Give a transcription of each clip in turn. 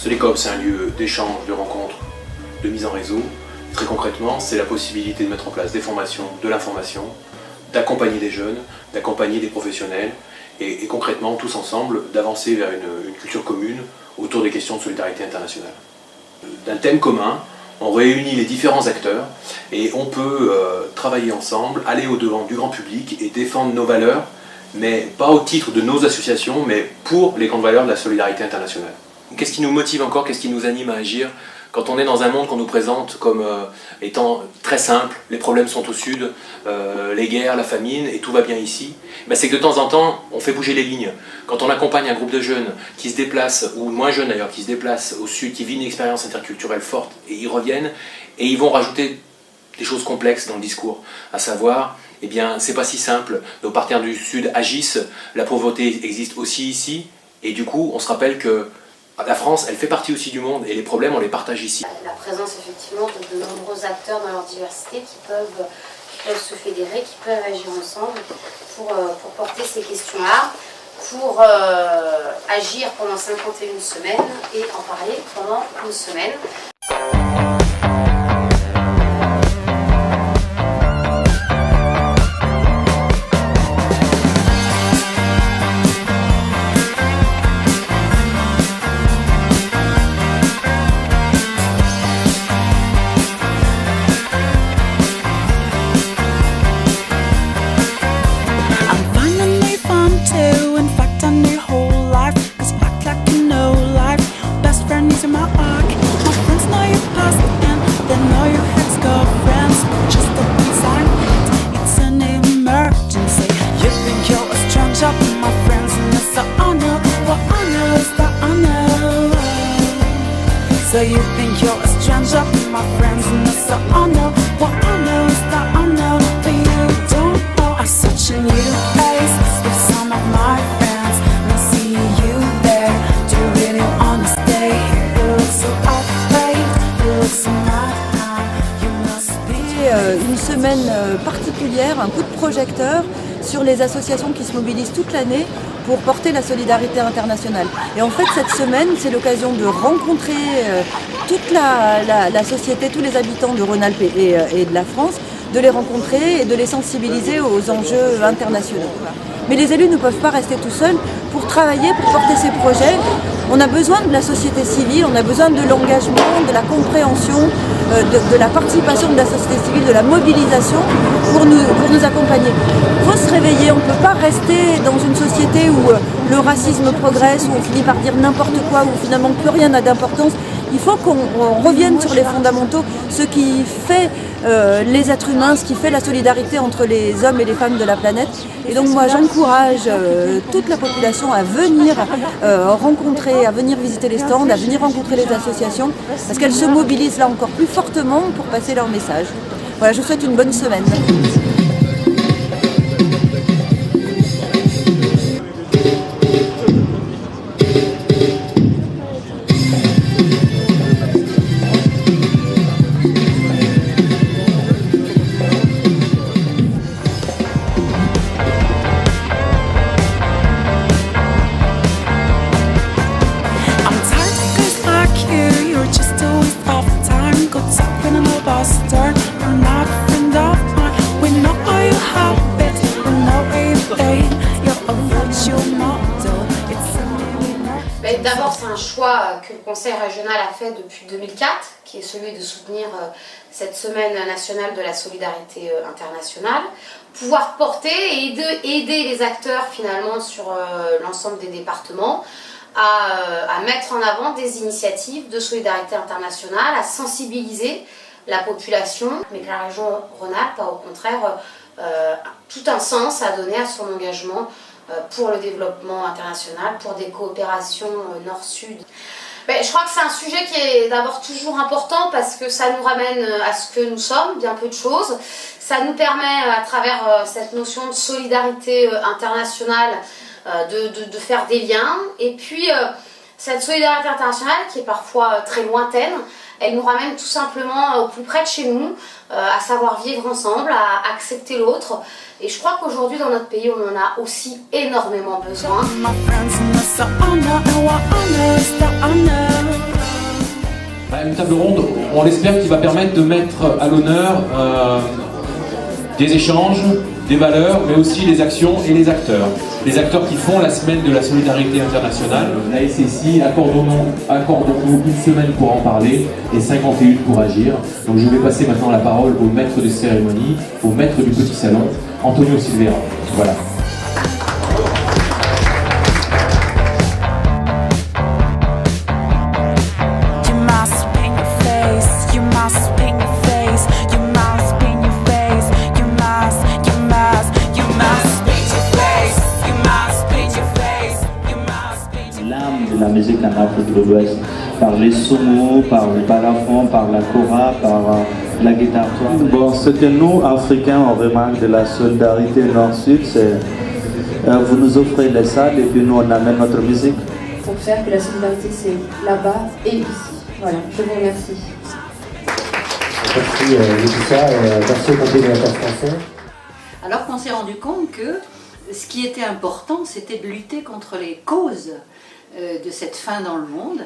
Solecoop, c'est un lieu d'échange, de rencontre, de mise en réseau. Très concrètement, c'est la possibilité de mettre en place des formations, de l'information, d'accompagner des jeunes, d'accompagner des professionnels et concrètement, tous ensemble, d'avancer vers une culture commune autour des questions de solidarité internationale. D'un thème commun, on réunit les différents acteurs et on peut travailler ensemble, aller au-devant du grand public et défendre nos valeurs, mais pas au titre de nos associations, mais pour les grandes valeurs de la solidarité internationale. Qu'est-ce qui nous motive encore, qu'est-ce qui nous anime à agir quand on est dans un monde qu'on nous présente comme étant très simple, les problèmes sont au sud, les guerres, la famine, et tout va bien ici, c'est que de temps en temps, on fait bouger les lignes. Quand on accompagne un groupe de jeunes qui se déplacent, ou moins jeunes d'ailleurs, qui se déplacent au sud, qui vivent une expérience interculturelle forte, et ils reviennent, et ils vont rajouter des choses complexes dans le discours, à savoir, c'est pas si simple, nos partenaires du sud agissent, la pauvreté existe aussi ici, et du coup, on se rappelle que la France, elle fait partie aussi du monde et les problèmes, on les partage ici. La présence effectivement de nombreux acteurs dans leur diversité qui peuvent se fédérer, qui peuvent agir ensemble pour porter ces questions-là, pour agir pendant 51 semaines et en parler pendant une semaine. So you think you're a stranger, my friends, and it's an honor. What I know is that I know, but you don't know. I'm such a new place with some of my friends. I see you there. Do you really wanna stay here? You look so afraid, you look so mad now. You must be. Une semaine particulière, un coup de projecteur sur les associations qui se mobilisent toute l'année pour porter la solidarité internationale. Et en fait, cette semaine, c'est l'occasion de rencontrer toute la société, tous les habitants de Rhône-Alpes et de la France, de les rencontrer et de les sensibiliser aux enjeux internationaux. Mais les élus ne peuvent pas rester tout seuls pour travailler, pour porter ces projets. On a besoin de la société civile, on a besoin de l'engagement, de la compréhension, de la participation de la société civile, de la mobilisation pour nous accompagner. Il faut se réveiller, on ne peut pas rester dans une société où le racisme progresse, où on finit par dire n'importe quoi, où finalement plus rien n'a d'importance. Il faut qu'on revienne sur les fondamentaux, ce qui fait les êtres humains, ce qui fait la solidarité entre les hommes et les femmes de la planète. Et donc moi j'encourage toute la population à venir rencontrer, à venir visiter les stands, à venir rencontrer les associations, parce qu'elles se mobilisent là encore plus fortement pour passer leur message. Voilà, je vous souhaite une bonne semaine. D'abord, c'est un choix que le Conseil régional a fait depuis 2004, qui est celui de soutenir cette semaine nationale de la solidarité internationale, pouvoir porter et aider les acteurs finalement sur l'ensemble des départements à mettre en avant des initiatives de solidarité internationale, à sensibiliser la population, mais que la région Rhône-Alpes a au contraire tout un sens à donner à son engagement pour le développement international, pour des coopérations nord-sud. Je crois que c'est un sujet qui est d'abord toujours important parce que ça nous ramène à ce que nous sommes, bien peu de choses. Ça nous permet, à travers cette notion de solidarité internationale, de faire des liens. Et puis, cette solidarité internationale, qui est parfois très lointaine, elle nous ramène tout simplement au plus près de chez nous, à savoir vivre ensemble, à accepter l'autre. Et je crois qu'aujourd'hui, dans notre pays, on en a aussi énormément besoin. Une table ronde, on l'espère, qui va permettre de mettre à l'honneur des échanges, des valeurs, mais aussi les actions et les acteurs. Les acteurs qui font la semaine de la solidarité internationale. La SSI, accordons-nous une semaine pour en parler et 51 pour agir. Donc je vais passer maintenant la parole au maître de cérémonie, au maître du petit salon, Antonio Silveira. Voilà. La musique en Afrique de l'Ouest, par les soumous, par le balafon, par la kora, par la guitare. Bon, ce que nous, Africains, on remarque de la solidarité Nord-Sud, c'est vous nous offrez les salles et puis nous, on amène notre musique. Pour faire que la solidarité, c'est là-bas et ici. Voilà, je vous remercie. Merci Laetitia, merci au Coordinateur français. Alors qu'on s'est rendu compte que ce qui était important, c'était de lutter contre les causes de cette faim dans le monde.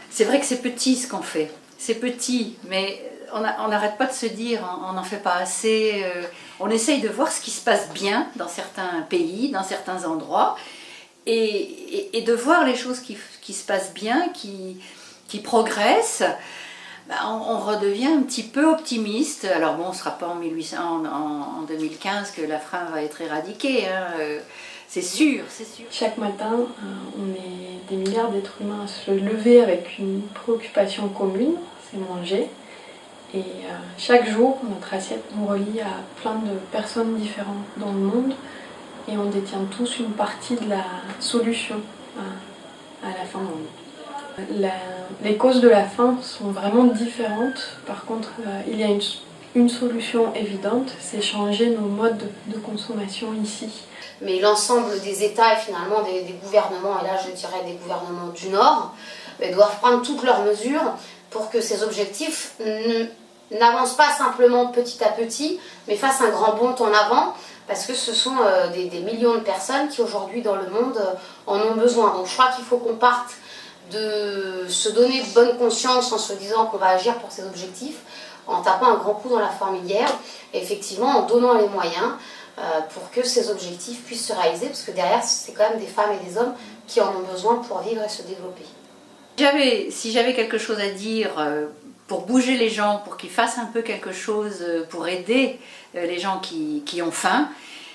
C'est vrai que c'est petit ce qu'on fait, c'est petit, mais on n'arrête pas de se dire on n'en fait pas assez. On essaye de voir ce qui se passe bien dans certains pays, dans certains endroits, et de voir les choses qui se passent bien, qui progressent. On redevient un petit peu optimiste. Alors bon, on ne sera pas en 2015 que la faim va être éradiquée, hein. C'est sûr, c'est sûr. Chaque matin, on est des milliards d'êtres humains à se lever avec une préoccupation commune, c'est manger. Et chaque jour, notre assiette nous relie à plein de personnes différentes dans le monde. Et on détient tous une partie de la solution à la faim dans le monde. Les causes de la faim sont vraiment différentes. Par contre, il y a une solution évidente, c'est changer nos modes de consommation ici. Mais l'ensemble des États et finalement des gouvernements, et là je dirais des gouvernements du Nord, doivent prendre toutes leurs mesures pour que ces objectifs n'avancent pas simplement petit à petit, mais fassent un grand bond en avant, parce que ce sont des millions de personnes qui aujourd'hui dans le monde en ont besoin. Donc je crois qu'il faut qu'on parte de se donner bonne conscience en se disant qu'on va agir pour ces objectifs, en tapant un grand coup dans la fourmilière, et effectivement en donnant les moyens pour que ces objectifs puissent se réaliser, parce que derrière, c'est quand même des femmes et des hommes qui en ont besoin pour vivre et se développer. Si j'avais quelque chose à dire pour bouger les gens, pour qu'ils fassent un peu quelque chose pour aider les gens qui ont faim,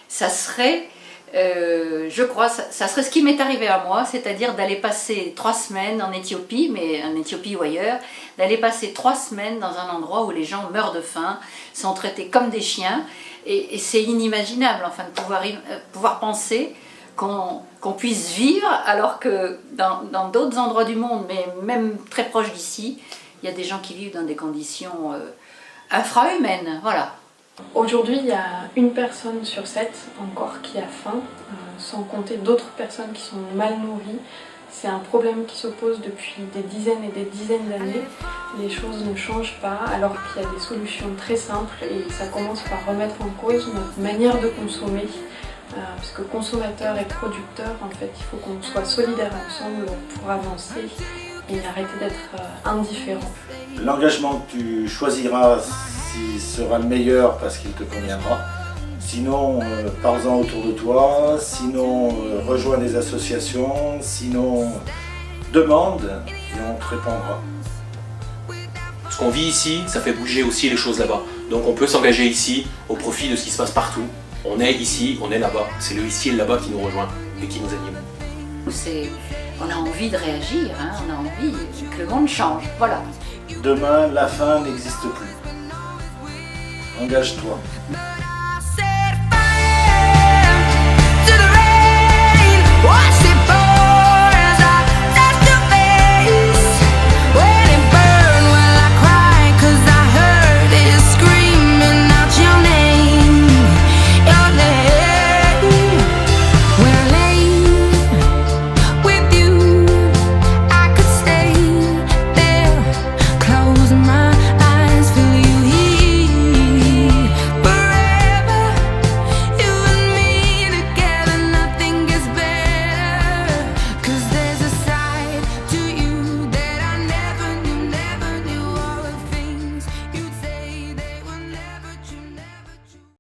ça serait, je crois, ça serait ce qui m'est arrivé à moi, c'est-à-dire d'aller passer 3 semaines en Éthiopie, mais en Éthiopie ou ailleurs, d'aller passer 3 semaines dans un endroit où les gens meurent de faim, sont traités comme des chiens. Et c'est inimaginable, enfin, de pouvoir penser qu'on puisse vivre alors que dans d'autres endroits du monde, mais même très proche d'ici, il y a des gens qui vivent dans des conditions infrahumaines, voilà. Aujourd'hui, il y a une personne sur 7 encore qui a faim, sans compter d'autres personnes qui sont mal nourries. C'est un problème qui se pose depuis des dizaines et des dizaines d'années. Les choses ne changent pas alors qu'il y a des solutions très simples et ça commence par remettre en cause notre manière de consommer. Parce que consommateurs et producteurs, en fait, il faut qu'on soit solidaires ensemble pour avancer et arrêter d'être indifférents. L'engagement que tu choisiras sera le meilleur parce qu'il te conviendra. Sinon, parle-en autour de toi, sinon rejoins des associations, sinon demande et on te répondra. Ce qu'on vit ici, ça fait bouger aussi les choses là-bas. Donc on peut s'engager ici au profit de ce qui se passe partout. On est ici, on est là-bas. C'est le ici et le là-bas qui nous rejoint et qui nous anime. On a envie de réagir, hein, on a envie que le monde change, voilà. Demain, la faim n'existe plus. Engage-toi.